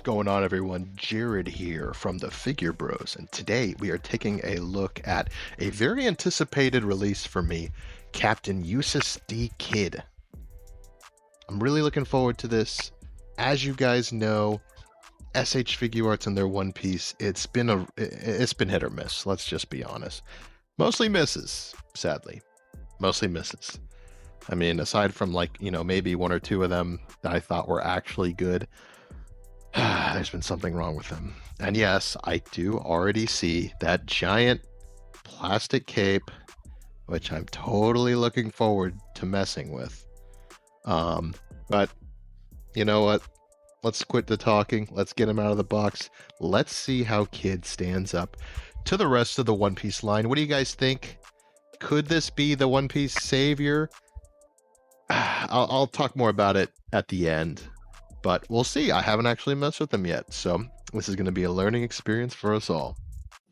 going on, everyone? Jared here from the Figure Bros, and today we are taking a look at a very anticipated release for me, Captain Eustass D. Kid. I'm really looking forward to this. As you guys know, SH Figuarts and their One Piece, it's been hit or miss. Let's just be honest. Mostly misses, sadly. Mostly misses. I mean, aside from maybe one or two of them that I thought were actually good, there's been something wrong with them. And yes, I do already see that giant plastic cape, which I'm totally looking forward to messing with. But you know what? Let's quit the talking. Let's get him out of the box. Let's see how Kid stands up to the rest of the One Piece line. What do you guys think? Could this be the One Piece savior? I'll talk more about it at the end, but we'll see. I haven't actually messed with them yet, so this is going to be a learning experience for us all.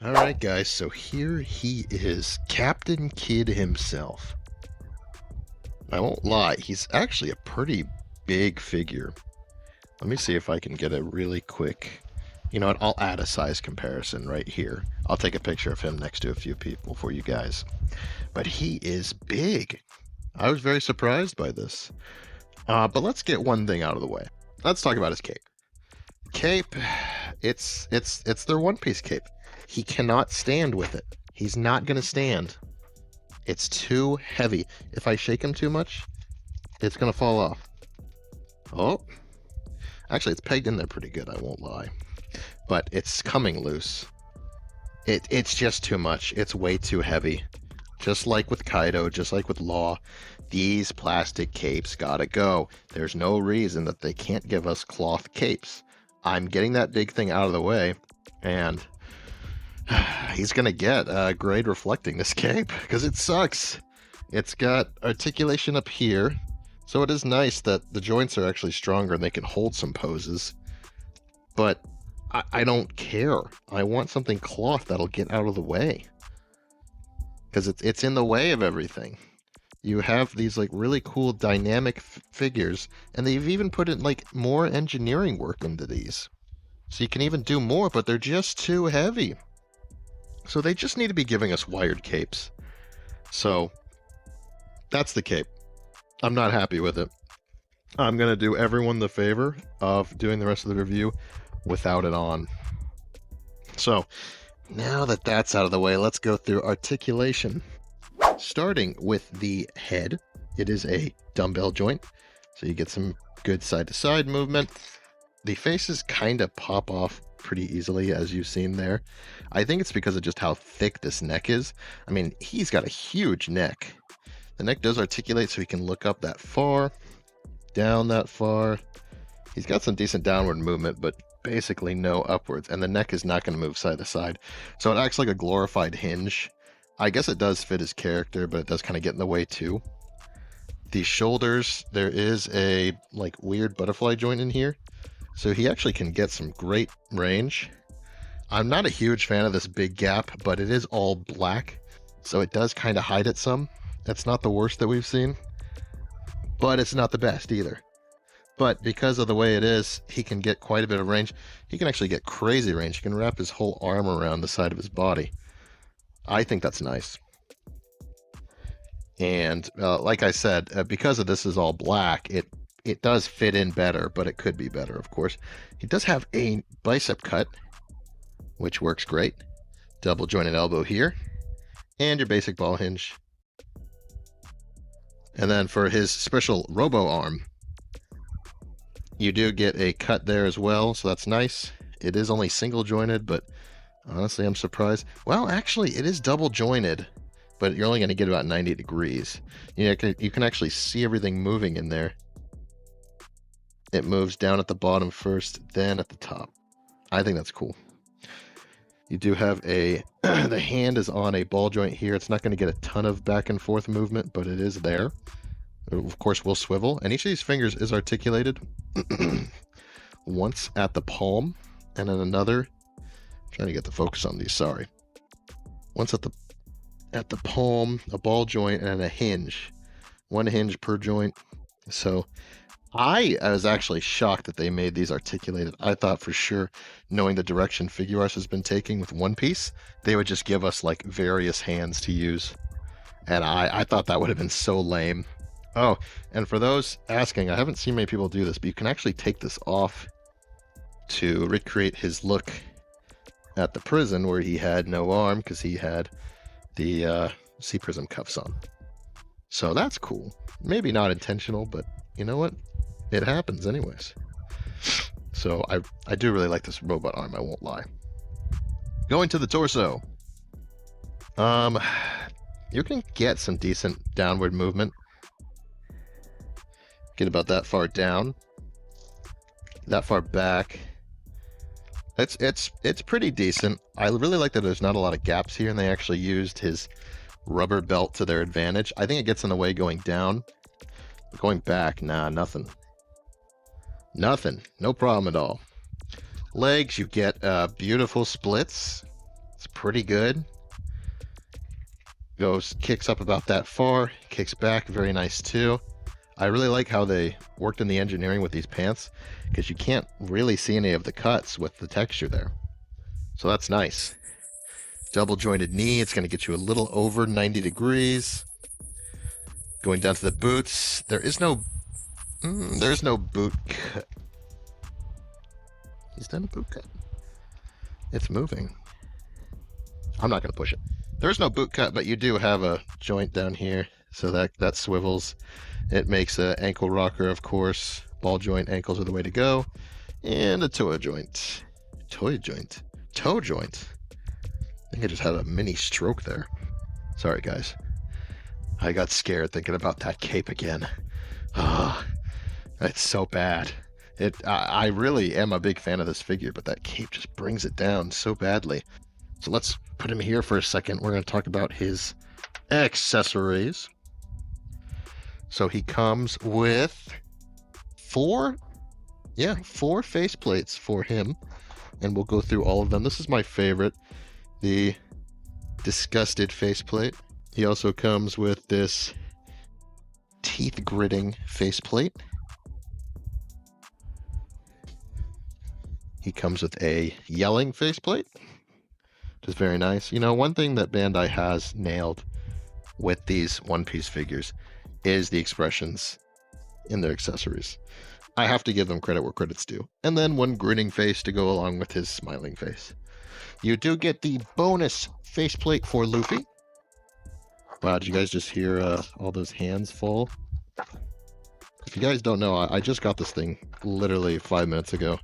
All right, guys, so here he is, Captain Kid himself. I won't lie, he's actually a pretty big figure. Let me see if I can get a really quick... You know what, I'll add a size comparison right here. I'll take a picture of him next to a few people for you guys. But he is big. I was very surprised by this. But let's get one thing out of the way. Let's talk about his cape. Cape, it's their One Piece cape. He cannot stand with it. He's not going to stand. It's too heavy. If I shake him too much, it's going to fall off. Oh. Actually, it's pegged in there pretty good, I won't lie. But it's coming loose. It's just too much. It's way too heavy. Just like with Kaido, just like with Law, these plastic capes gotta go. There's no reason that they can't give us cloth capes. I'm getting that big thing out of the way, and he's gonna get a grade reflecting this cape, because it sucks. It's got articulation up here, so it is nice that the joints are actually stronger and they can hold some poses. But I don't care. I want something cloth that'll get out of the way. Because it's in the way of everything. You have these like really cool dynamic figures, and they've even put in like more engineering work into these. So you can even do more, but they're just too heavy. So they just need to be giving us wired capes. So that's the cape. I'm not happy with it. I'm going to do everyone the favor of doing the rest of the review without it on. So now that that's out of the way, let's go through articulation. Starting with the head, it is a dumbbell joint, so you get some good side-to-side movement. The faces kind of pop off pretty easily, as you've seen there. I think it's because of just how thick this neck is. I mean, he's got a huge neck. The neck does articulate, so he can look up that far, down that far. He's got some decent downward movement, but basically no upwards, and the neck is not going to move side to side, so it acts like a glorified hinge. I guess it does fit his character, but it does kind of get in the way too. The shoulders, there is a like weird butterfly joint in here, so he actually can get some great range. I'm not a huge fan of this big gap, but it is all black, so it does kind of hide it some. It's not the worst that we've seen, but it's not the best either. But because of the way it is, he can get quite a bit of range. He can actually get crazy range. He can wrap his whole arm around the side of his body. I think that's nice. And like I said, because of this is all black, it does fit in better, but it could be better, of course. He does have a bicep cut, which works great. Double jointed elbow here, and your basic ball hinge. And then for his special robo arm, you do get a cut there as well, so that's nice. It is only single jointed, but honestly, I'm surprised. Well, actually, it is double jointed, but you're only going to get about 90 degrees. You can actually see everything moving in there. It moves down at the bottom first, then at the top. I think that's cool. You do have the hand is on a ball joint here. It's not going to get a ton of back and forth movement, but it is there. Of course, will swivel, and each of these fingers is articulated. Once at the palm, and then another. I'm trying to get the focus on these. Sorry. Once at the palm, a ball joint, and a hinge. One hinge per joint. So I was actually shocked that they made these articulated. I thought for sure, knowing the direction Figuarts has been taking with One Piece, they would just give us like various hands to use. And I thought that would have been so lame. Oh, and for those asking, I haven't seen many people do this, but you can actually take this off to recreate his look at the prison where he had no arm because he had the sea prism cuffs on. So that's cool. Maybe not intentional, but you know what? It happens anyways. So I do really like this robot arm, I won't lie. Going to the torso. You can get some decent downward movement. Get about that far down. That far back. It's pretty decent. I really like that there's not a lot of gaps here, and they actually used his rubber belt to their advantage. I think it gets in the way going down. Going back, nah, nothing. Nothing. No problem at all. Legs, you get beautiful splits. It's pretty good. Kicks up about that far, kicks back, very nice too. I really like how they worked in the engineering with these pants because you can't really see any of the cuts with the texture there. So that's nice. Double jointed knee, it's going to get you a little over 90 degrees. Going down to the boots, there's no boot cut. He's done a boot cut. It's moving. I'm not going to push it. There's no boot cut, but you do have a joint down here, so that swivels. It makes an ankle rocker, of course. Ball joint ankles are the way to go. And a toe joint. Toe joint. Toe joint. I think I just had a mini stroke there. Sorry, guys. I got scared thinking about that cape again. Ah, it's so bad. I really am a big fan of this figure, but that cape just brings it down so badly. So let's put him here for a second. We're going to talk about his accessories. So he comes with four face plates for him. And we'll go through all of them. This is my favorite, the disgusted faceplate. He also comes with this teeth gritting faceplate. He comes with a yelling faceplate, which is very nice. You know, one thing that Bandai has nailed with these One Piece figures is the expressions in their accessories. I have to give them credit where credit's due. And then one grinning face to go along with his smiling face. You do get the bonus faceplate for Luffy. Wow, did you guys just hear all those hands fall? If you guys don't know, I just got this thing literally 5 minutes ago.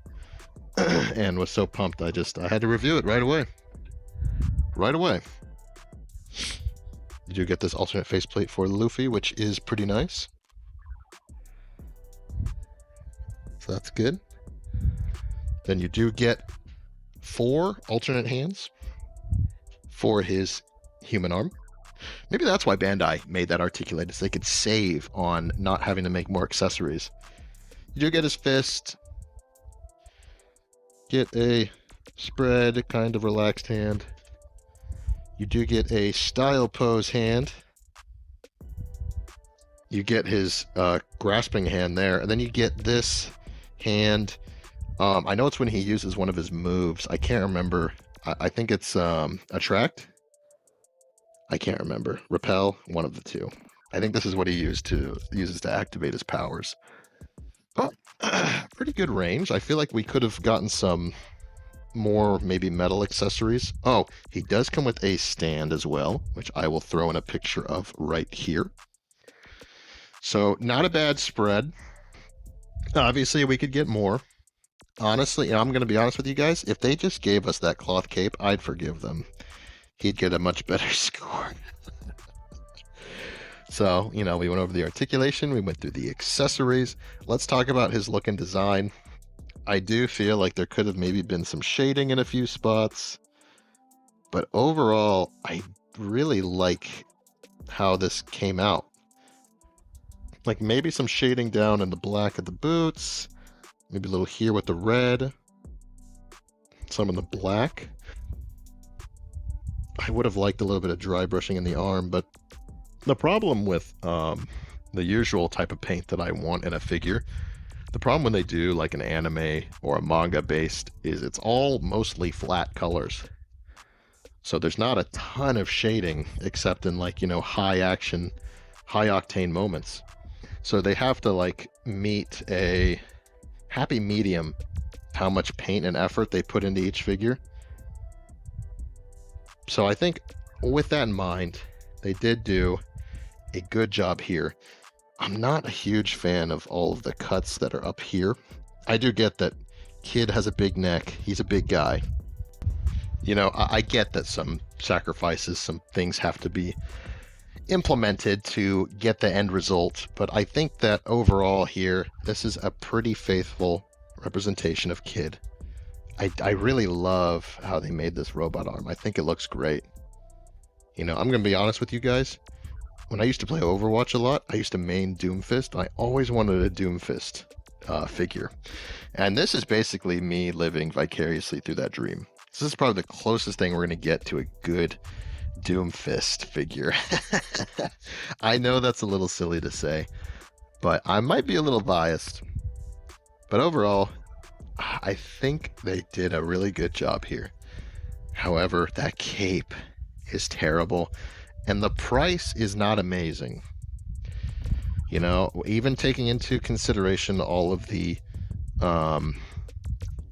And was so pumped, I had to review it right away. Right away. You do get this alternate faceplate for Luffy, which is pretty nice. So that's good. Then you do get 4 alternate hands for his human arm. Maybe that's why Bandai made that articulated, so they could save on not having to make more accessories. You do get his fist. Get a spread, kind of relaxed hand. You do get a style pose hand. You get his grasping hand there, and then you get this hand. I know it's when he uses one of his moves. I can't remember. I think it's attract. I can't remember. Repel, one of the two. I think this is what he uses to activate his powers. Oh, pretty good range. I feel like we could have gotten some more maybe metal accessories. Oh, he does come with a stand as well, which I will throw in a picture of right here. So not a bad spread. Obviously, we could get more. Honestly, I'm going to be honest with you guys. If they just gave us that cloth cape, I'd forgive them. He'd get a much better score. So, we went over the articulation, we went through the accessories. Let's talk about his look and design. I do feel like there could have maybe been some shading in a few spots. But overall, I really like how this came out. Like maybe some shading down in the black of the boots. Maybe a little here with the red. Some in the black. I would have liked a little bit of dry brushing in the arm, but the problem with the usual type of paint that I want in a figure The problem when they do like an anime or a manga based is it's all mostly flat colors. So there's not a ton of shading except in like, high action, high octane moments. So they have to like meet a happy medium, how much paint and effort they put into each figure. So I think with that in mind, they did do a good job here. I'm not a huge fan of all of the cuts that are up here. I do get that Kid has a big neck. He's a big guy. I get that some sacrifices, some things have to be implemented to get the end result, but I think that overall here, this is a pretty faithful representation of Kid. I really love how they made this robot arm. I think it looks great. I'm going to be honest with you guys. When I used to play Overwatch a lot, I used to main Doomfist, and I always wanted a Doomfist figure. And this is basically me living vicariously through that dream. So this is probably the closest thing we're going to get to a good Doomfist figure. I know that's a little silly to say, but I might be a little biased. But overall, I think they did a really good job here. However, that cape is terrible, and the price is not amazing. Even taking into consideration all of the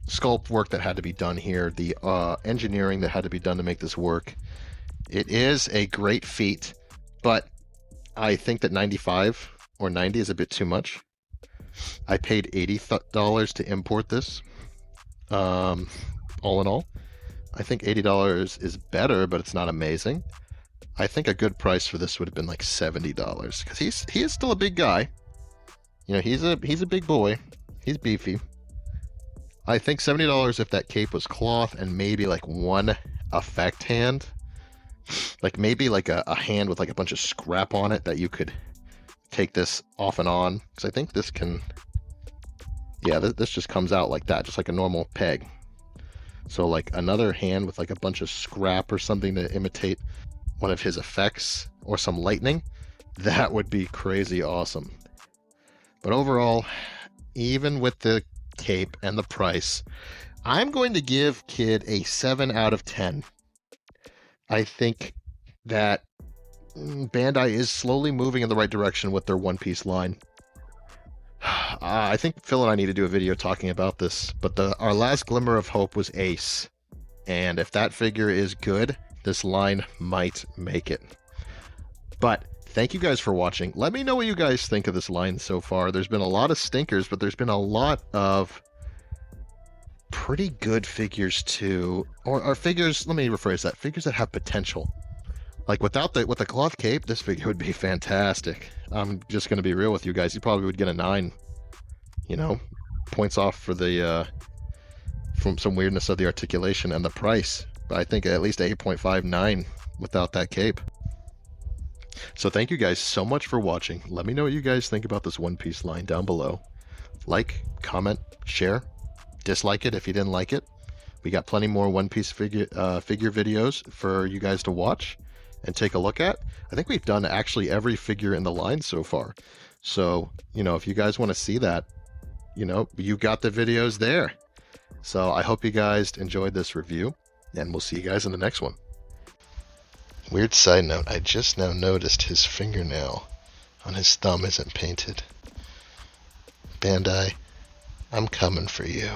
sculpt work that had to be done here, the engineering that had to be done to make this work, it is a great feat, but I think that 95 or 90 is a bit too much. I paid $80 to import this. All in all, I think $80 is better, but it's not amazing. I think a good price for this would have been like $70 because he is still a big guy. He's a big boy. He's beefy. I think $70 if that cape was cloth and maybe like one effect hand, like maybe like a hand with like a bunch of scrap on it that you could take this off and on, because I think this can, yeah, this just comes out like that, just like a normal peg. So like another hand with like a bunch of scrap or something to imitate one of his effects or some lightning, that would be crazy awesome. But overall, even with the cape and the price, I'm going to give Kid a 7 out of 10. I think that Bandai is slowly moving in the right direction with their One Piece line. I think Phil and I need to do a video talking about this, but our last glimmer of hope was Ace. And if that figure is good, this line might make it. But thank you guys for watching. Let me know what you guys think of this line so far. There's been a lot of stinkers, but there's been a lot of pretty good figures too. Or figures, let me rephrase that, figures that have potential. Like with the cloth cape, this figure would be fantastic. I'm just going to be real with you guys. You probably would get a 9. Points off for the from some weirdness of the articulation and the price. But I think at least 8.59 without that cape. So thank you guys so much for watching. Let me know what you guys think about this One Piece line down below. Like, comment, share, dislike it if you didn't like it. We got plenty more One Piece figure videos for you guys to watch and take a look at. I think we've done actually every figure in the line so far. So, if you guys want to see that, you got the videos there. So I hope you guys enjoyed this review, and we'll see you guys in the next one. Weird side note, I just now noticed his fingernail on his thumb isn't painted. Bandai, I'm coming for you.